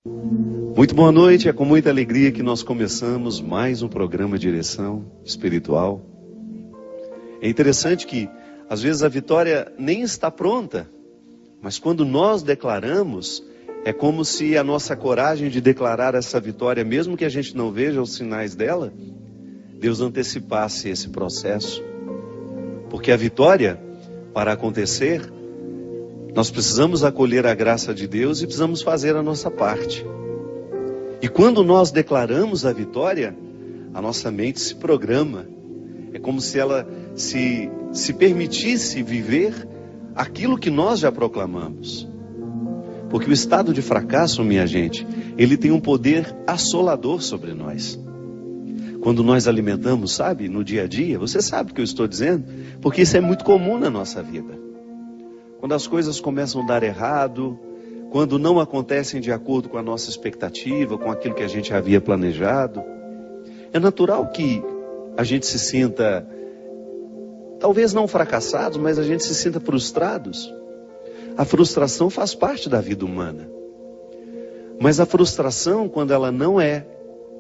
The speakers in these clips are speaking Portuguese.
Muito boa noite, é com muita alegria que nós começamos mais um programa Direção Espiritual. É interessante que, às vezes, a vitória nem está pronta, mas quando nós declaramos, é como se a nossa coragem de declarar essa vitória, mesmo que a gente não veja os sinais dela, Deus antecipasse esse processo. Porque a vitória, para acontecer, nós precisamos acolher a graça de Deus e precisamos fazer a nossa parte. E quando nós declaramos a vitória, a nossa mente se programa. É como se ela se permitisse viver aquilo que nós já proclamamos. Porque o estado de fracasso, minha gente, ele tem um poder assolador sobre nós. Quando nós alimentamos, sabe, no dia a dia, você sabe o que eu estou dizendo? Porque isso é muito comum na nossa vida. Quando as coisas começam a dar errado, quando não acontecem de acordo com a nossa expectativa, com aquilo que a gente havia planejado, é natural que a gente se sinta, talvez não fracassados, mas a gente se sinta frustrados. A frustração faz parte da vida humana. Mas a frustração, quando ela não é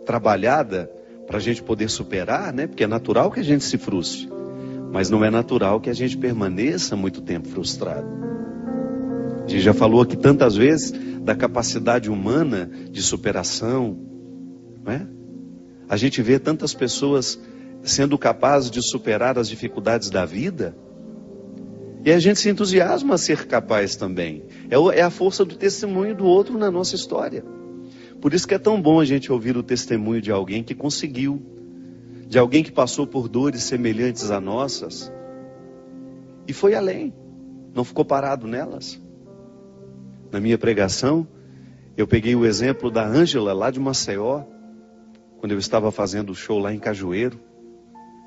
trabalhada para a gente poder superar, né? Porque é natural que a gente se frustre, mas não é natural que a gente permaneça muito tempo frustrado. A gente já falou aqui tantas vezes da capacidade humana de superação, não é? A gente vê tantas pessoas sendo capazes de superar as dificuldades da vida, e a gente se entusiasma a ser capaz também. É a força do testemunho do outro na nossa história. Por isso que é tão bom a gente ouvir o testemunho de alguém que conseguiu, de alguém que passou por dores semelhantes a nossas, e foi além, não ficou parado nelas. Na minha pregação, eu peguei o exemplo da Ângela, lá de Maceió, quando eu estava fazendo o show lá em Cajueiro.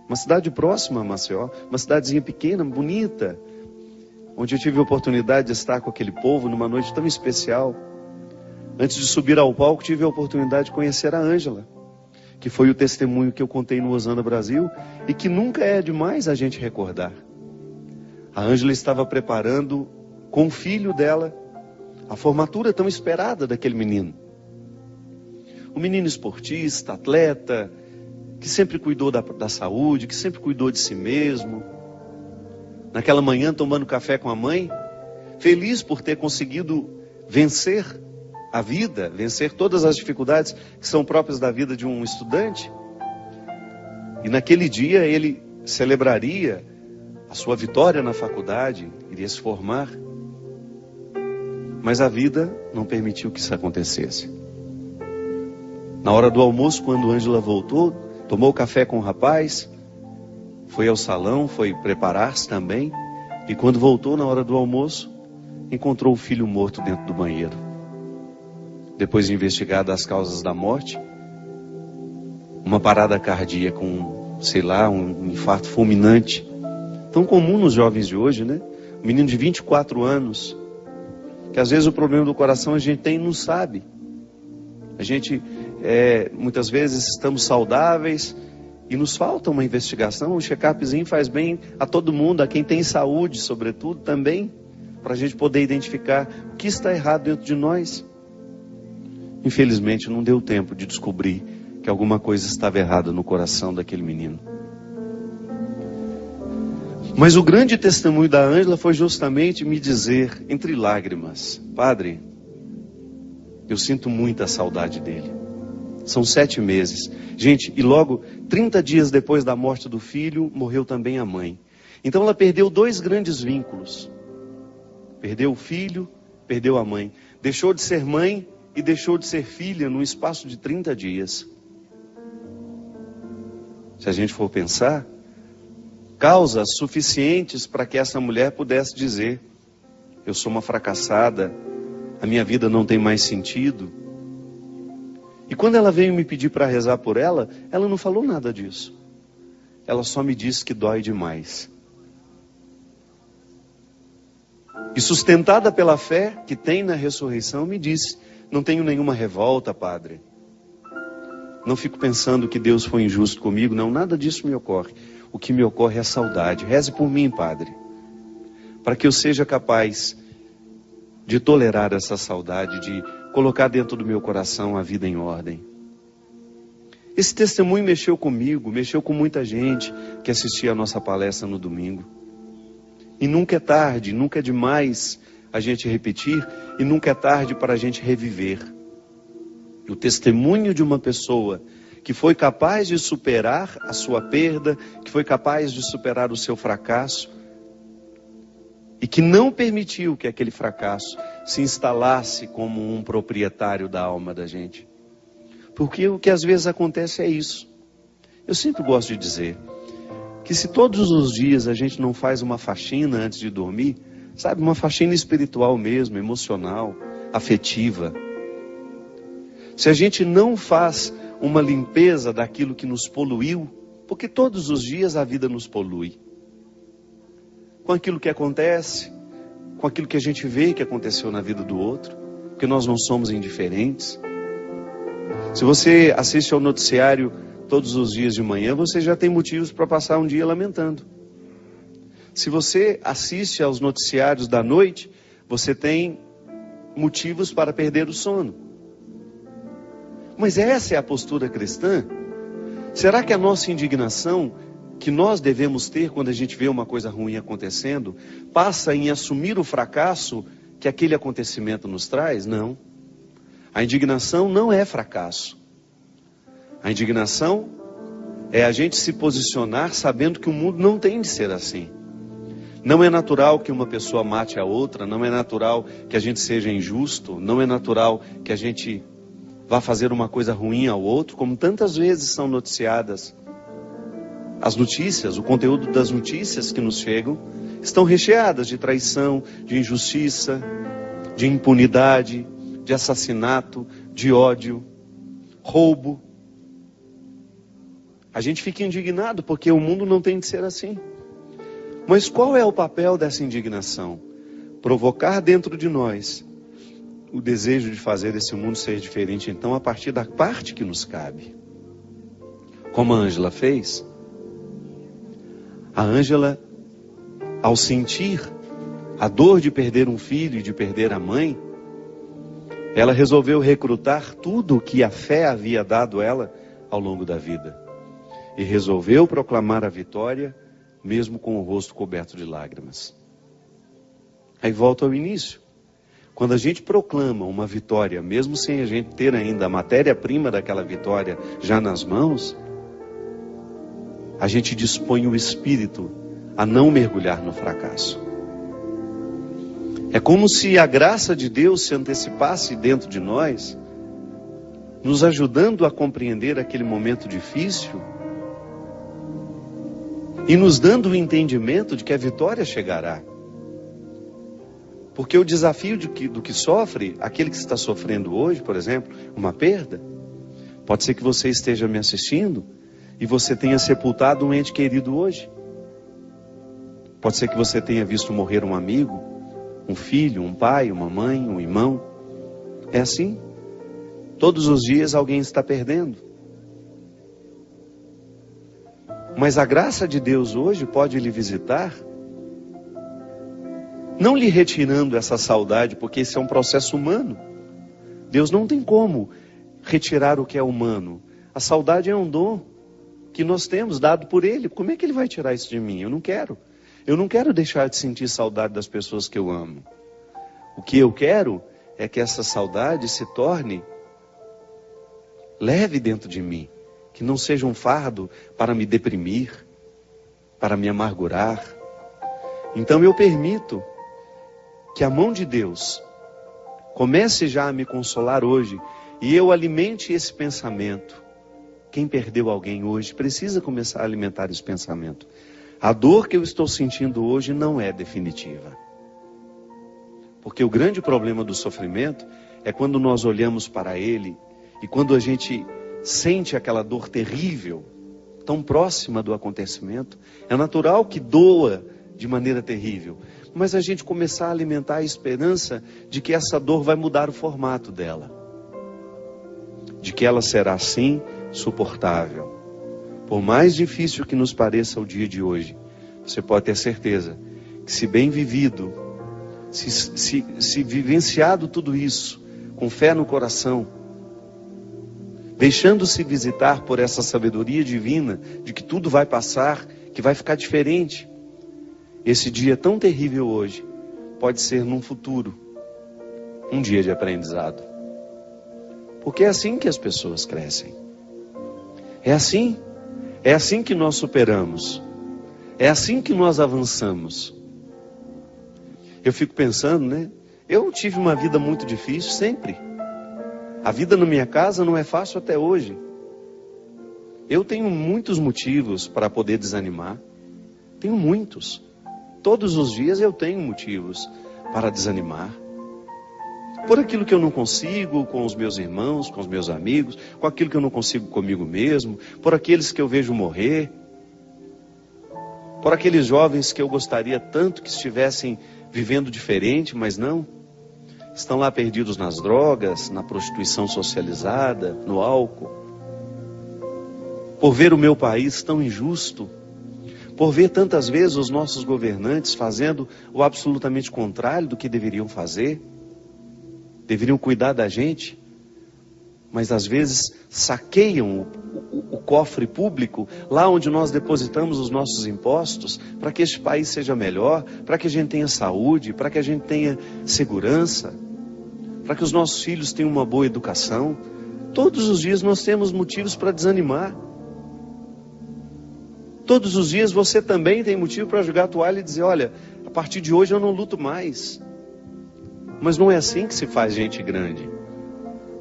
Uma cidade próxima a Maceió, uma cidadezinha pequena, bonita, onde eu tive a oportunidade de estar com aquele povo numa noite tão especial. Antes de subir ao palco, tive a oportunidade de conhecer a Ângela, que foi o testemunho que eu contei no Osana Brasil, e que nunca é demais a gente recordar. A Ângela estava preparando com o filho dela a formatura tão esperada daquele menino. Um menino esportista, atleta, que sempre cuidou da saúde, que sempre cuidou de si mesmo. Naquela manhã, tomando café com a mãe, feliz por ter conseguido vencer a vida, vencer todas as dificuldades que são próprias da vida de um estudante. E naquele dia ele celebraria a sua vitória na faculdade, iria se formar. Mas a vida não permitiu que isso acontecesse. Na hora do almoço, quando Ângela voltou, tomou café com o rapaz, foi ao salão, foi preparar-se também, e quando voltou na hora do almoço, encontrou o filho morto dentro do banheiro. Depois de investigar as causas da morte, uma parada cardíaca, um infarto fulminante, tão comum nos jovens de hoje, né? Um menino de 24 anos, que às vezes o problema do coração a gente tem e não sabe. A gente, muitas vezes estamos saudáveis e nos falta uma investigação. Um check-upzinho faz bem a todo mundo, a quem tem saúde, sobretudo, também, para a gente poder identificar o que está errado dentro de nós. Infelizmente não deu tempo de descobrir que alguma coisa estava errada no coração daquele menino. Mas o grande testemunho da Ângela foi justamente me dizer, entre lágrimas: Padre, eu sinto muita saudade dele. São 7 meses. Gente, e logo 30 dias depois da morte do filho, morreu também a mãe. Então ela perdeu 2 grandes vínculos. Perdeu o filho, perdeu a mãe. Deixou de ser mãe e deixou de ser filha num espaço de 30 dias. Se a gente for pensar, causas suficientes para que essa mulher pudesse dizer: eu sou uma fracassada, a minha vida não tem mais sentido. E quando ela veio me pedir para rezar por ela, ela não falou nada disso. Ela só me disse que dói demais. E sustentada pela fé que tem na ressurreição, me disse: não tenho nenhuma revolta, Padre. Não fico pensando que Deus foi injusto comigo, não, nada disso me ocorre. O que me ocorre é a saudade. Reze por mim, Padre, para que eu seja capaz de tolerar essa saudade, de colocar dentro do meu coração a vida em ordem. Esse testemunho mexeu comigo, mexeu com muita gente que assistia a nossa palestra no domingo. E nunca é tarde, nunca é demais a gente repetir, e nunca é tarde para a gente reviver. O testemunho de uma pessoa que foi capaz de superar a sua perda, que foi capaz de superar o seu fracasso, e que não permitiu que aquele fracasso se instalasse como um proprietário da alma da gente. Porque o que às vezes acontece é isso. Eu sempre gosto de dizer que se todos os dias a gente não faz uma faxina antes de dormir, sabe, uma faxina espiritual mesmo, emocional, afetiva. Se a gente não faz uma limpeza daquilo que nos poluiu, porque todos os dias a vida nos polui. Com aquilo que acontece, com aquilo que a gente vê que aconteceu na vida do outro, porque nós não somos indiferentes. Se você assiste ao noticiário todos os dias de manhã, você já tem motivos para passar um dia lamentando. Se você assiste aos noticiários da noite, você tem motivos para perder o sono. Mas essa é a postura cristã? Será que a nossa indignação, que nós devemos ter quando a gente vê uma coisa ruim acontecendo, passa em assumir o fracasso que aquele acontecimento nos traz? Não. A indignação não é fracasso. A indignação é a gente se posicionar sabendo que o mundo não tem de ser assim. Não é natural que uma pessoa mate a outra, não é natural que a gente seja injusto, não é natural que a gente vá fazer uma coisa ruim ao outro, como tantas vezes são noticiadas. As notícias, o conteúdo das notícias que nos chegam, estão recheadas de traição, de injustiça, de impunidade, de assassinato, de ódio, roubo. A gente fica indignado porque o mundo não tem de ser assim. Mas qual é o papel dessa indignação? Provocar dentro de nós o desejo de fazer esse mundo ser diferente, então, a partir da parte que nos cabe. Como a Ângela fez. A Ângela, ao sentir a dor de perder um filho e de perder a mãe, ela resolveu recrutar tudo o que a fé havia dado ela ao longo da vida. E resolveu proclamar a vitória, mesmo com o rosto coberto de lágrimas. Aí volta ao início. Quando a gente proclama uma vitória, mesmo sem a gente ter ainda a matéria-prima daquela vitória já nas mãos, a gente dispõe o espírito a não mergulhar no fracasso. É como se a graça de Deus se antecipasse dentro de nós, nos ajudando a compreender aquele momento difícil e nos dando o entendimento de que a vitória chegará. Porque o desafio do que sofre, aquele que está sofrendo hoje, por exemplo, uma perda, pode ser que você esteja me assistindo e você tenha sepultado um ente querido hoje. Pode ser que você tenha visto morrer um amigo, um filho, um pai, uma mãe, um irmão. É assim. Todos os dias alguém está perdendo. Mas a graça de Deus hoje pode lhe visitar, não lhe retirando essa saudade, porque esse é um processo humano. Deus não tem como retirar o que é humano. A saudade é um dom que nós temos dado por Ele. Como é que Ele vai tirar isso de mim? Eu não quero. Eu não quero deixar de sentir saudade das pessoas que eu amo. O que eu quero é que essa saudade se torne leve dentro de mim. Que não seja um fardo para me deprimir, para me amargurar. Então eu permito que a mão de Deus comece já a me consolar hoje e eu alimente esse pensamento. Quem perdeu alguém hoje precisa começar a alimentar esse pensamento. A dor que eu estou sentindo hoje não é definitiva. Porque o grande problema do sofrimento é quando nós olhamos para ele e quando a gente sente aquela dor terrível, tão próxima do acontecimento, é natural que doa de maneira terrível. Mas a gente começar a alimentar a esperança de que essa dor vai mudar o formato dela. De que ela será, sim, suportável. Por mais difícil que nos pareça o dia de hoje, você pode ter certeza que se bem vivido, se vivenciado tudo isso, com fé no coração, deixando-se visitar por essa sabedoria divina de que tudo vai passar, que vai ficar diferente. Esse dia tão terrível hoje pode ser num futuro um dia de aprendizado. Porque é assim que as pessoas crescem. É assim que nós superamos. É assim que nós avançamos. Eu fico pensando, né? Eu tive uma vida muito difícil sempre. A vida na minha casa não é fácil até hoje. Eu tenho muitos motivos para poder desanimar. Tenho muitos. Todos os dias eu tenho motivos para desanimar. Por aquilo que eu não consigo com os meus irmãos, com os meus amigos, com aquilo que eu não consigo comigo mesmo, por aqueles que eu vejo morrer, por aqueles jovens que eu gostaria tanto que estivessem vivendo diferente, mas não. Estão lá perdidos nas drogas, na prostituição socializada, no álcool. Por ver o meu país tão injusto, por ver tantas vezes os nossos governantes fazendo o absolutamente contrário do que deveriam fazer. Deveriam cuidar da gente, mas às vezes saqueiam o cofre público, lá onde nós depositamos os nossos impostos, para que este país seja melhor, para que a gente tenha saúde, para que a gente tenha segurança, para que os nossos filhos tenham uma boa educação. Todos os dias nós temos motivos para desanimar. Todos os dias você também tem motivo para jogar a toalha e dizer, olha, a partir de hoje eu não luto mais. Mas não é assim que se faz gente grande.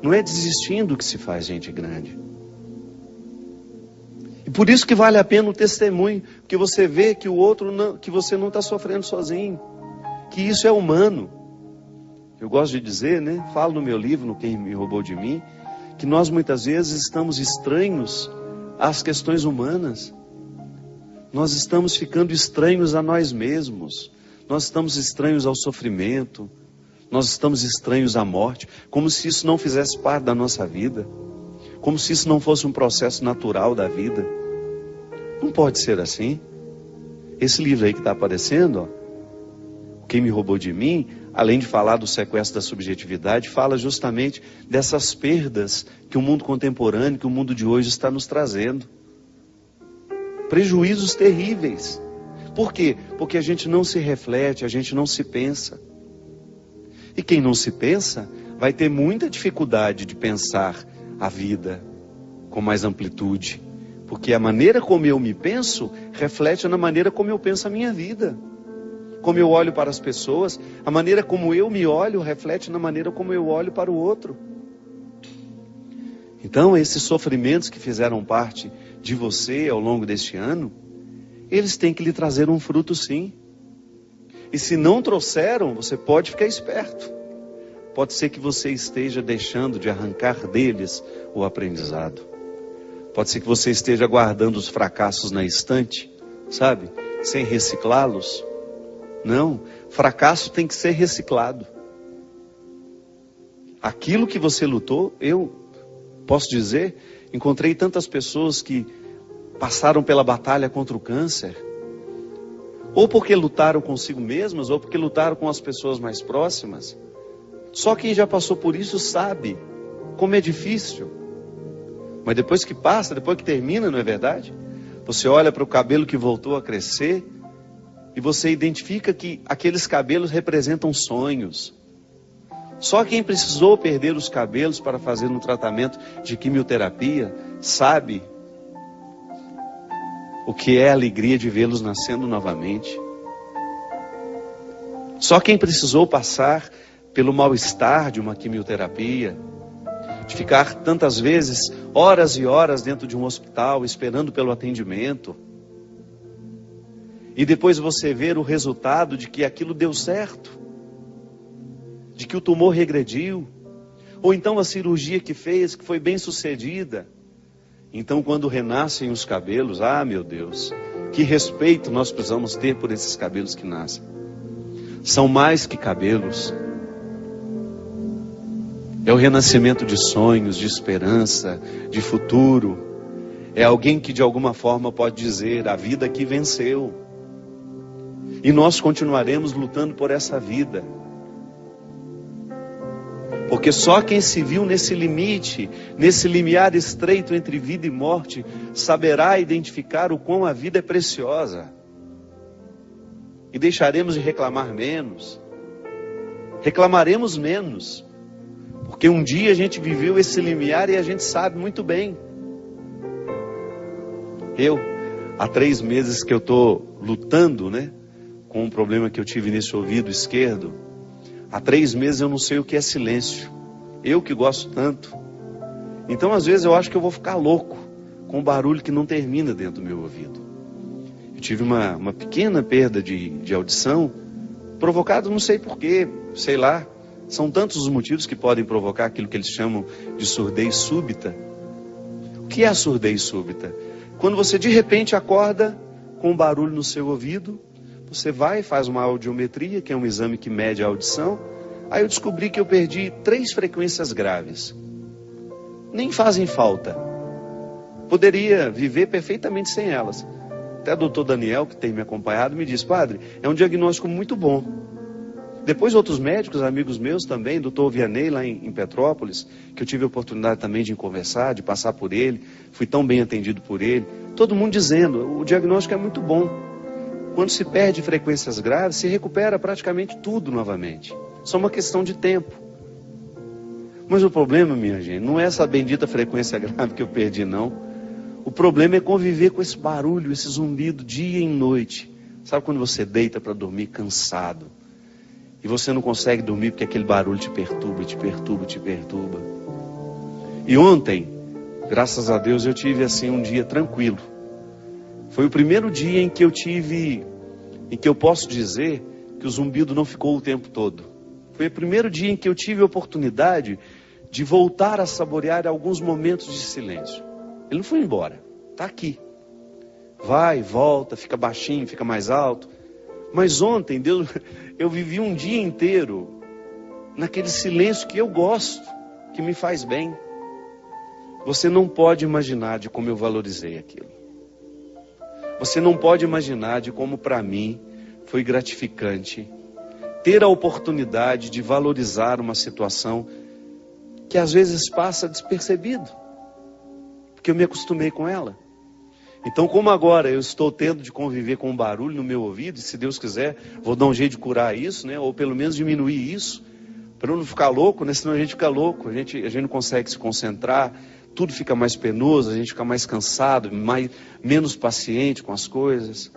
Não é desistindo que se faz gente grande. E por isso que vale a pena o testemunho, porque você vê que o outro não, que você não está sofrendo sozinho, que isso é humano. Eu gosto de dizer, né? Falo no meu livro, no Quem Me Roubou de Mim, que nós muitas vezes estamos estranhos às questões humanas. Nós estamos ficando estranhos a nós mesmos. Nós estamos estranhos ao sofrimento. Nós estamos estranhos à morte, como se isso não fizesse parte da nossa vida, como se isso não fosse um processo natural da vida. Não pode ser assim. Esse livro aí que está aparecendo, ó, Quem Me Roubou de Mim, além de falar do sequestro da subjetividade, fala justamente dessas perdas que o mundo contemporâneo, que o mundo de hoje está nos trazendo. Prejuízos terríveis. Por quê? Porque a gente não se reflete, a gente não se pensa. E quem não se pensa, vai ter muita dificuldade de pensar a vida com mais amplitude. Porque a maneira como eu me penso, reflete na maneira como eu penso a minha vida. Como eu olho para as pessoas, a maneira como eu me olho, reflete na maneira como eu olho para o outro. Então, esses sofrimentos que fizeram parte de você ao longo deste ano, eles têm que lhe trazer um fruto sim. E se não trouxeram, você pode ficar esperto. Pode ser que você esteja deixando de arrancar deles o aprendizado. Pode ser que você esteja guardando os fracassos na estante, sabe? Sem reciclá-los. Não, fracasso tem que ser reciclado. Aquilo que você lutou, eu posso dizer, encontrei tantas pessoas que passaram pela batalha contra o câncer, ou porque lutaram consigo mesmas, ou porque lutaram com as pessoas mais próximas. Só quem já passou por isso sabe como é difícil. Mas depois que passa, depois que termina, não é verdade? Você olha para o cabelo que voltou a crescer e você identifica que aqueles cabelos representam sonhos. Só quem precisou perder os cabelos para fazer um tratamento de quimioterapia sabe o que é a alegria de vê-los nascendo novamente. Só quem precisou passar pelo mal-estar de uma quimioterapia, de ficar tantas vezes horas e horas dentro de um hospital esperando pelo atendimento, e depois você ver o resultado de que aquilo deu certo, de que o tumor regrediu, ou então a cirurgia que fez, que foi bem sucedida. Então quando renascem os cabelos, ah meu Deus, que respeito nós precisamos ter por esses cabelos que nascem. São mais que cabelos. É o renascimento de sonhos, de esperança, de futuro. É alguém que de alguma forma pode dizer, a vida aqui venceu. E nós continuaremos lutando por essa vida. Porque só quem se viu nesse limite, nesse limiar estreito entre vida e morte, saberá identificar o quão a vida é preciosa. E deixaremos de reclamar menos. Reclamaremos menos. Porque um dia a gente viveu esse limiar e a gente sabe muito bem. Há 3 meses que eu estou lutando, com um problema que eu tive nesse ouvido esquerdo. Há 3 meses eu não sei o que é silêncio. Eu que gosto tanto. Então às vezes eu acho que eu vou ficar louco com um barulho que não termina dentro do meu ouvido. Eu tive uma pequena perda de audição, provocada não sei porquê, sei lá. São tantos os motivos que podem provocar aquilo que eles chamam de surdez súbita. O que é a surdez súbita? Quando você de repente acorda com um barulho no seu ouvido, você vai e faz uma audiometria, que é um exame que mede a audição. Aí eu descobri que eu perdi 3 frequências graves. Nem fazem falta. Poderia viver perfeitamente sem elas. Até o doutor Daniel, que tem me acompanhado, me disse: padre, é um diagnóstico muito bom. Depois outros médicos, amigos meus também, doutor Vianney lá em Petrópolis, que eu tive a oportunidade também de conversar, de passar por ele, fui tão bem atendido por ele. Todo mundo dizendo, o diagnóstico é muito bom. Quando se perde frequências graves, se recupera praticamente tudo novamente. Só uma questão de tempo. Mas o problema, minha gente, não é essa bendita frequência grave que eu perdi, não. O problema é conviver com esse barulho, esse zumbido, dia e noite. Sabe quando você deita para dormir cansado? E você não consegue dormir porque aquele barulho te perturba, te perturba, te perturba. E ontem, graças a Deus, eu tive assim um dia tranquilo. Foi o primeiro dia em que eu posso dizer que o zumbido não ficou o tempo todo. Foi o primeiro dia em que eu tive a oportunidade de voltar a saborear alguns momentos de silêncio. Ele não foi embora, está aqui. Vai, volta, fica baixinho, fica mais alto. Mas ontem, eu vivi um dia inteiro naquele silêncio que eu gosto, que me faz bem. Você não pode imaginar de como eu valorizei aquilo. Você não pode imaginar de como para mim foi gratificante ter a oportunidade de valorizar uma situação que às vezes passa despercebido, porque eu me acostumei com ela. Então, como agora eu estou tendo de conviver com um barulho no meu ouvido, e se Deus quiser, vou dar um jeito de curar isso, ou pelo menos diminuir isso, para eu não ficar louco, senão a gente fica louco, a gente não consegue se concentrar, tudo fica mais penoso, a gente fica mais cansado, menos paciente com as coisas.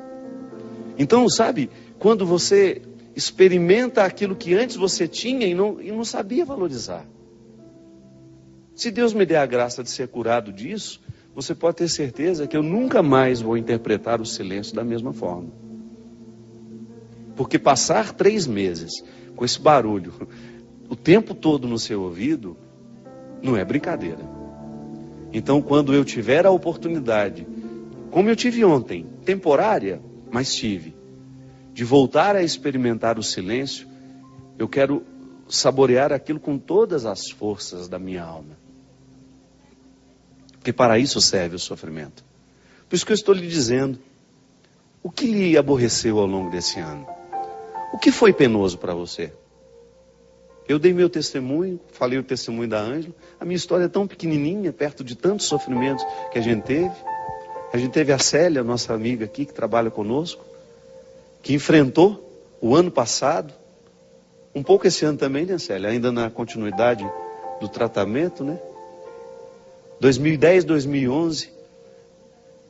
Então, sabe, quando você experimenta aquilo que antes você tinha e não sabia valorizar. Se Deus me der a graça de ser curado disso, você pode ter certeza que eu nunca mais vou interpretar o silêncio da mesma forma. Porque passar 3 meses com esse barulho o tempo todo no seu ouvido não é brincadeira. Então, quando eu tiver a oportunidade, como eu tive ontem, temporária, mas tive, de voltar a experimentar o silêncio, eu quero saborear aquilo com todas as forças da minha alma. Porque para isso serve o sofrimento. Por isso que eu estou lhe dizendo, o que lhe aborreceu ao longo desse ano? O que foi penoso para você? Eu dei meu testemunho, falei o testemunho da Ângela. A minha história é tão pequenininha, perto de tantos sofrimentos que a gente teve. A gente teve a Célia, nossa amiga aqui, que trabalha conosco, que enfrentou o ano passado, um pouco esse ano também, né, Célia? Ainda na continuidade do tratamento, 2010, 2011,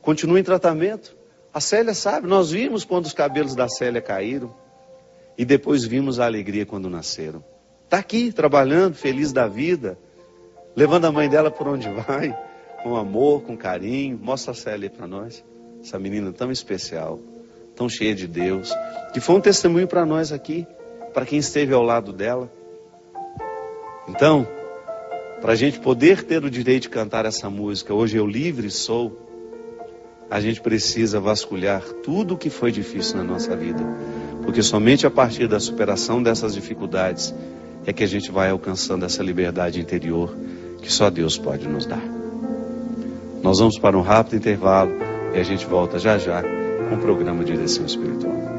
continua em tratamento. A Célia sabe, nós vimos quando os cabelos da Célia caíram e depois vimos a alegria quando nasceram. Está aqui, trabalhando, feliz da vida, levando a mãe dela por onde vai, com amor, com carinho. Mostra a Célia para nós, essa menina tão especial, tão cheia de Deus, que foi um testemunho para nós aqui, para quem esteve ao lado dela. Então, para a gente poder ter o direito de cantar essa música, Hoje Eu Livre Sou, a gente precisa vasculhar tudo o que foi difícil na nossa vida. Porque somente a partir da superação dessas dificuldades é que a gente vai alcançando essa liberdade interior que só Deus pode nos dar. Nós vamos para um rápido intervalo e a gente volta já já com o programa Direção Espiritual.